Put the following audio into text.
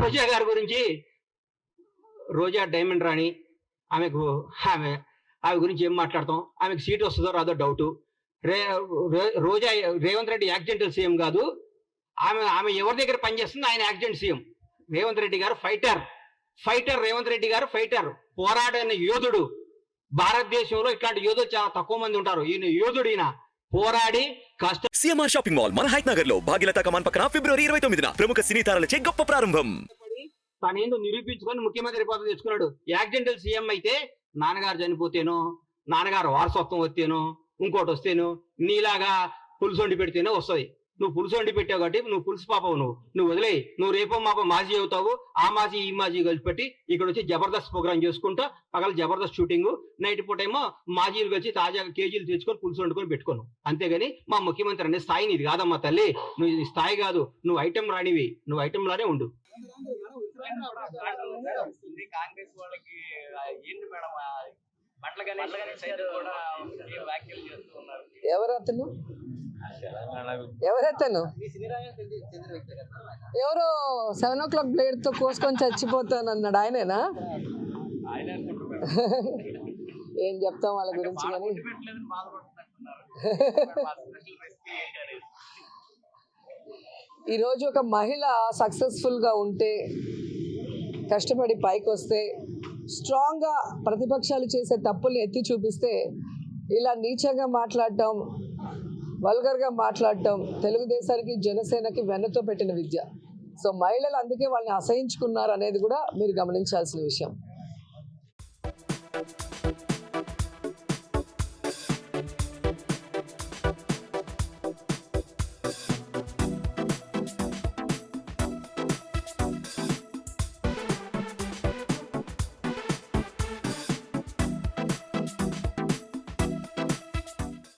రోజా గారి గురించి, రోజా డైమండ్ రాణి, ఆమెకు ఆమె గురించి ఏం మాట్లాడతాం? ఆమెకు సీట్ వస్తుందో రాదో డౌటు. రోజా రేవంత్ రెడ్డి యాక్సిడెంటల్ సీఎం కాదు, ఆమె ఎవరి దగ్గర పనిచేస్తుంది? ఆయన యాక్సిడెంట్ సీఎం. రేవంత్ రెడ్డి గారు ఫైటర్ రేవంత్ రెడ్డి గారు ఫైటర్, పోరాడైన యోధుడు. భారతదేశంలో ఇట్లాంటి యోధులు చాలా తక్కువ మంది ఉంటారు. ఈయన యోధుడు, ఈయన పోరాడి కష్ట. సిఎంఆర్ షాపింగ్ మాల్ మన హైట్ నగర్ లో భాగ్యలత కమాన్ పక్కన ఫిబ్రవరి 29న ప్రముఖ సినీ తారలచే గొప్ప ప్రారంభం. తనేందో నిరూపించుకొని ముఖ్యమంత్రి పదవి తెచ్చుకున్నాడు. యాక్సిడెంటల్ సీఎం అయితే నాన్నగారు చనిపోతేనో, నాన్నగారు వారసత్వం వస్తేనో, ఇంకోటి వస్తేనో, నీలాగా పులుసు వండి పెడితేనే వస్తుంది. నువ్వు పులుసు వండి పెట్టావు కాబట్టి నువ్వు పులుసు పాపవు. నువ్వు వదిలే. నువ్వు రేపో మాపో మాజీ అవుతావు. ఆ మాజీ ఈ మాజీ కలిసి పెట్టి ఇక్కడ వచ్చి జబర్దస్త్ ప్రోగ్రామ్ చేసుకుంటా, పగల జబర్దస్త్ షూటింగ్, నైట్ పూట ఏమో మాజీలు కలిసి తాజాగా కేజీలు తెచ్చుకొని పులుసు వండుకొని పెట్టుకోను. అంతేగాని మా ముఖ్యమంత్రి అనే స్థాయి నీది కాదమ్మా తల్లి. నువ్వు ఈ స్థాయి కాదు, నువ్వు ఐటెం రానివి, నువ్వు ఐటెం లానే ఉండు. కాంగ్రెస్ వాళ్ళకి ఏంటి మేడం, బండ్ల గణేష్ కూడా వ్యాఖ్యలు చేస్తూ ఉన్నారు. ఎవరతను ఎవరో 7 o'clock బ్లేడ్ తో కోసుకొని చచ్చిపోతానన్నాడు ఆయనేనా? ఏం చెప్తాం వాళ్ళ గురించి. కానీ ఈరోజు ఒక మహిళ సక్సెస్ఫుల్ గా ఉంటే, కష్టపడి పైకి వస్తే, స్ట్రాంగ్ గా ప్రతిపక్షాలు చేసే తప్పుల్ని ఎత్తి చూపిస్తే ఇలా నీచంగా మాట్లాడటం, వల్గర్గా మాట్లాడటం తెలుగుదేశానికి జనసేనకి వెన్నతో పెట్టిన విద్య. సో మహిళలు అందుకే వాళ్ళని అసహించుకున్నారు అనేది కూడా మీరు గమనించాల్సిన విషయం.